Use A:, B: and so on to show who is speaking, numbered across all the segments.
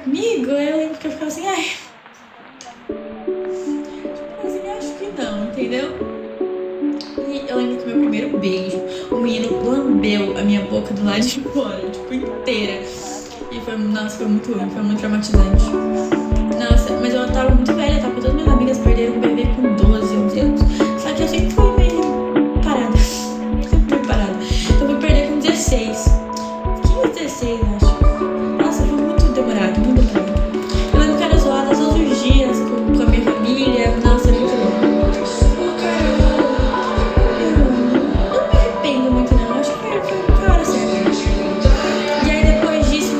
A: comigo, eu lembro que eu ficava assim, ai. Tipo assim, acho que não, entendeu? E eu lembro que meu primeiro beijo, o menino lambeu a minha boca do lado de fora, tipo, inteira. E foi, nossa, foi muito ruim, foi muito traumatizante. Nossa, mas eu tava muito velha, tá? Porque todas minhas amigas perderam um bebê com 12, 11 anos. Só que eu sempre fui meio parada. Sempre fui parada. Então eu fui perder com 16. 15, 16, acho. Nossa, foi muito demorado, muito demorado. Eu lembro que era zoada todos os dias com a minha família. Nossa, é muito bom. Eu não me arrependo muito, não. Acho que foi a hora certa. E aí depois disso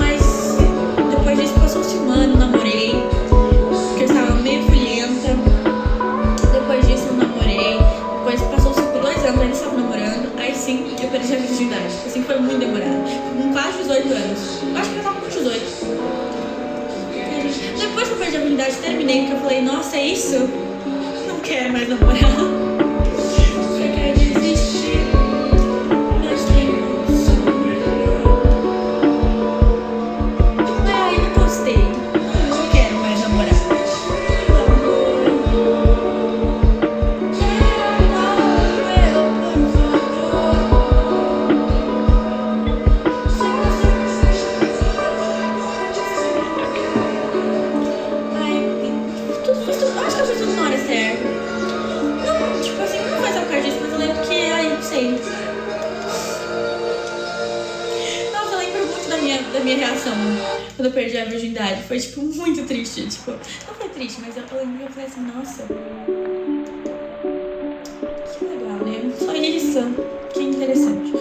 A: passou um ano, namorei. Porque eu estava meio frienta. Depois disso eu namorei. Depois passou-se por 2 anos, ainda estava namorando. Aí sim, eu perdi a virgindade. Assim, foi muito demorado. Com quase 18 anos. Eu acho que eu tava com 18. Depois que eu perdi a virgindade, terminei. Porque eu falei, nossa, é isso? Não quero mais namorar. Eu quero desistir. Meus tempos. Aí não gostei. Não quero mais namorar. Acho que eu fiz tudo na hora certa. Não, tipo assim, não foi só por causa disso, mas eu lembro que, ai, não sei. Nossa, eu lembro muito da minha reação quando eu perdi a virgindade. Foi, tipo, muito triste. Tipo, não foi triste, mas eu lembro que eu falei assim, nossa, que legal, né? Só isso. Que interessante.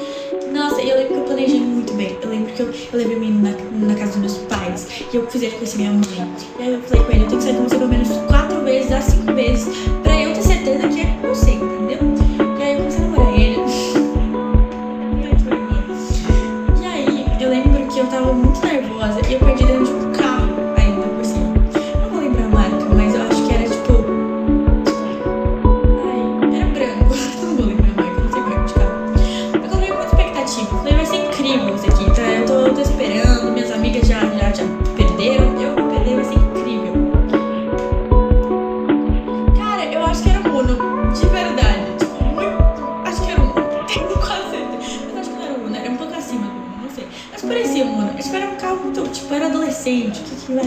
A: Nossa, e eu lembro que eu planejei muito bem. Eu lembro que eu levei o menino na casa dos meus pais e eu fiz ele conhecer minha mãe. E aí eu falei com ele, eu tenho que sair com você pelo menos 4 vezes a 5 vezes pra eu ter certeza que é com você, entendeu? E aí eu comecei a namorar ele. E aí eu lembro que eu tava muito nervosa e eu perdi dentro de um carro ainda por cima. Não vou lembrar a marca, mas eu acho que era tipo. Ai, era branco. Não vou lembrar a marca, não sei marca de carro. Eu coloquei muita expectativa. Eu falei, vai ser incrível isso aqui, tá? Eu tô esperando, minhas amigas já perderam, eu vou perder, vai ser incrível. Cara, eu acho que era um Uno, de verdade. Tipo, muito. Acho que era um Uno. Tenho quase certeza. Mas acho que não era um Uno, era um pouco acima do Uno, não sei. Mas parecia um Uno. Acho que era um carro muito. Tipo, era adolescente. Que vai.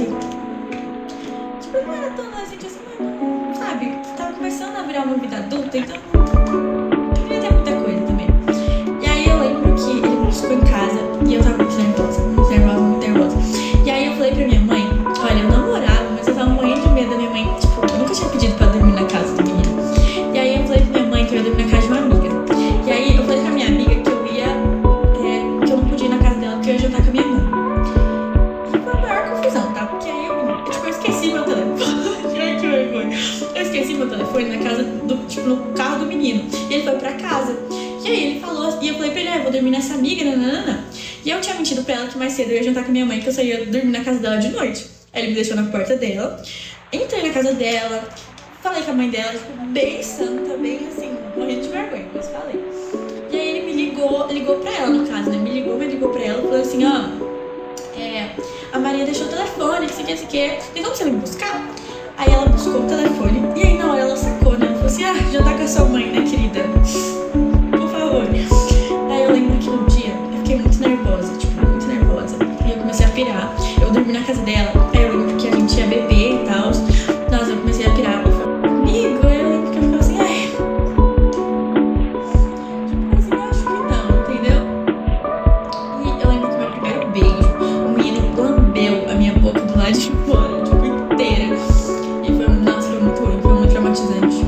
A: Tipo, não era tão adolescente assim, mas. Sabe? Tava começando a virar uma vida adulta, então. Queria ter muita coisa também. E aí eu lembro que ele me buscou em casa e eu tava muito nervosa, muito nervosa, muito nervosa. E aí eu falei pra minha mãe, olha, eu namorava, mas eu tava morrendo de medo da minha mãe. Tipo, eu nunca tinha pedido pra dormir na casa do menino. E aí eu falei pra minha mãe que eu ia dormir na casa de uma amiga. E aí eu falei pra minha amiga que eu ia, que eu não podia ir na casa dela porque eu ia jantar com a minha mãe. E foi a maior confusão, tá? Porque aí eu esqueci meu telefone. Ai, que vergonha. Eu esqueci meu telefone na casa tipo, no carro do menino. E ele foi pra casa. E aí ele falou, e eu falei pra ele, eu vou dormir nessa amiga, nanana. E eu tinha mentido pra ela que mais cedo eu ia jantar com a minha mãe, que eu só ia dormir na casa dela de noite. Aí ele me deixou na porta dela, entrei na casa dela, falei com a mãe dela, tipo, bem santa, bem assim, morrendo de vergonha, mas falei. E aí ele me ligou pra ela no caso, né? Me ligou pra ela, falou assim, ó, a Maria deixou o telefone, que sei o que, tem como você me buscar? Aí ela buscou o telefone, e aí na hora ela sacou, né? Ela falou assim, já tá com a sua mãe, né, querida? Por favor. Aí eu lembro que no dia eu fiquei muito nervosa, tipo, muito nervosa. E eu comecei a pirar. Eu dormi na casa dela. Aí eu lembro que a gente ia beber e tal. Nossa, eu comecei a pirar. Eu falei, amigo, aí eu lembro que eu ficava assim, ai. Tipo assim, acho que não, entendeu? E eu lembro que meu primeiro beijo, o menino lambeu a minha boca do lado de fora, tipo, inteira. E foi, nossa, foi muito ruim, foi muito traumatizante.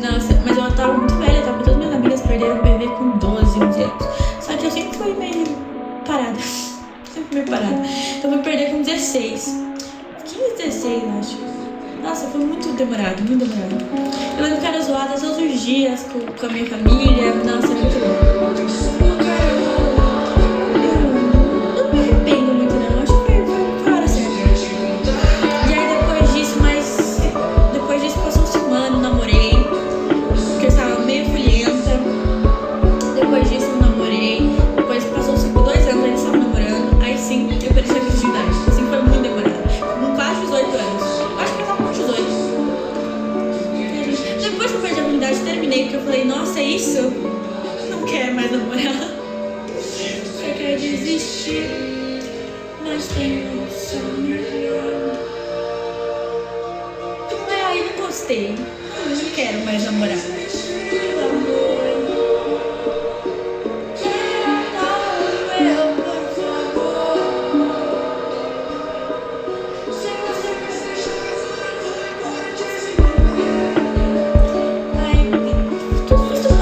A: Nossa, mas eu tava muito velha, tá? Porque todas minhas amigas perderam um bebê com 12, 11 anos. Só que eu sempre fui meio parada. Sempre meio parada. Então eu fui perder com 16. 15, 16, acho. Nossa, foi muito demorado, muito demorado. Eu lembro que era zoada todos os dias com a minha família. Nossa, é muito bom. Eu não me arrependo muito, não. Acho que foi a hora certa. E aí depois disso passou um ano, namorei. Porque eu estava meio frienta. Depois disso eu namorei. Depois passou-se por 2 anos, ainda estava namorando. Aí sim, eu perdi a virgindade. Assim, foi muito demorado. Mas aí não gostei. Não quero mais namorar.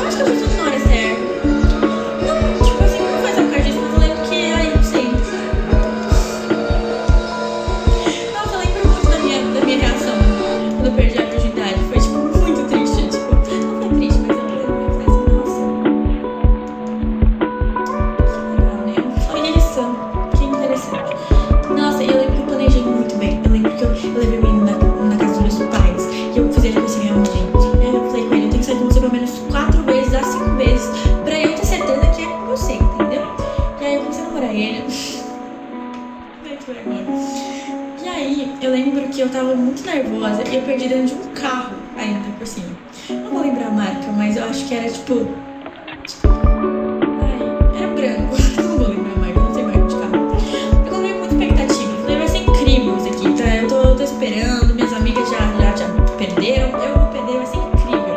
A: Acho que eu fiz tudo na hora certa. Não, tipo assim, não foi só por causa disso, mas eu lembro que aí, não sei. Nossa, eu lembro muito da minha reação quando eu perdi a virgindade. Foi, tipo, muito triste. Tipo, não foi triste, mas eu lembro que eu falei assim, nossa, que legal, né? Olha isso, que interessante. Nossa, e eu lembro que eu planejei muito bem. Eu lembro que eu levei o menino na casa dos meus pais e eu fiz ele conhecer minha mãe. Eu falei com ele, eu tenho que sair com você pelo menos 4 vezes a 5 vezes pra eu ter certeza que é com você, entendeu? E aí eu comecei a namorar ele. Ai, que vergonha. E aí, eu lembro que eu tava muito nervosa e eu perdi dentro de um carro ainda por cima. Não vou lembrar a marca, mas eu acho que era tipo. Ai, era branco. Não vou lembrar a marca, não sei marca de carro. Eu coloquei muita expectativa. Eu falei, vai ser incrível isso aqui, tá? Eu tô esperando, minhas amigas já perderam. Eu vou perder, vai ser incrível.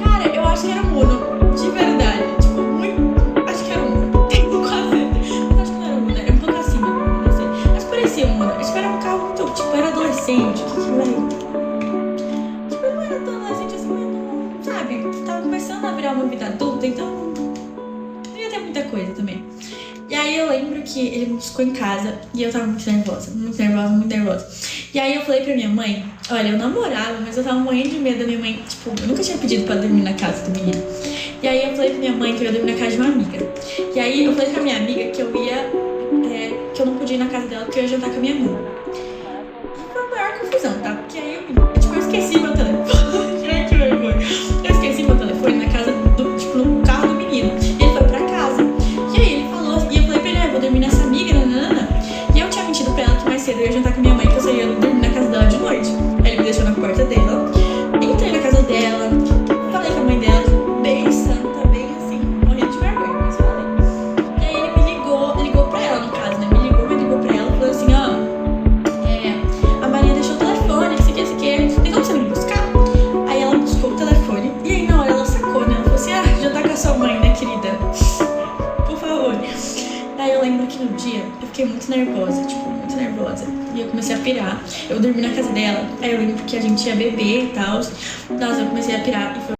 A: Cara, eu acho que era um Uno, de verdade. Tipo, muito. Acho que era um Uno. Tenho quase certeza. Mas acho que não era um Uno, era um pouco acima do Uno, não sei. Mas parecia um Uno. Acho que era um carro muito. Tipo, eu era adolescente. O que vai? Tipo, eu não era tão adolescente assim, mas não. Sabe? Tava começando a virar uma vida adulta, então. Não ia ter muita coisa também. E aí eu lembro que ele me buscou em casa e eu tava muito nervosa, muito nervosa, muito nervosa. E aí eu falei pra minha mãe, olha, eu namorava, mas eu tava morrendo de medo da minha mãe, tipo, eu nunca tinha pedido pra dormir na casa do menino. E aí eu falei pra minha mãe que eu ia dormir na casa de uma amiga. E aí eu falei pra minha amiga que eu ia, que eu não podia ir na casa dela porque eu ia jantar com a minha mãe. E foi a maior confusão, tá? Porque aí eu esqueci meu telefone. Ai, que vergonha. Eu esqueci meu telefone na casa no carro do menino. E ele foi pra casa. E aí ele falou, e eu falei pra ele, eu vou dormir nessa amiga, nanana. E eu tinha mentido pra ela que mais cedo eu ia jantar com minha mãe, que eu só ia dormir na casa dela de noite. Aí ele me deixou na porta dela. Entrei na casa dela, falei com a mãe dela, bem santa, bem assim, morrendo de vergonha, mas falei. E aí ele me ligou pra ela no caso, né? Me ligou pra ela, falou assim, ó, a Maria deixou o telefone, isso aqui, tem como você me buscar? Aí ela buscou o telefone, e aí na hora ela sacou, né? Ela falou assim, já tá com a sua mãe, né, querida? Por favor. Aí eu lembro que no dia eu fiquei muito nervosa, tipo, muito nervosa. E eu comecei a pirar. Eu dormi na casa dela, aí eu lembro que a gente ia beber e tal. Nossa, eu comecei a pirar e foi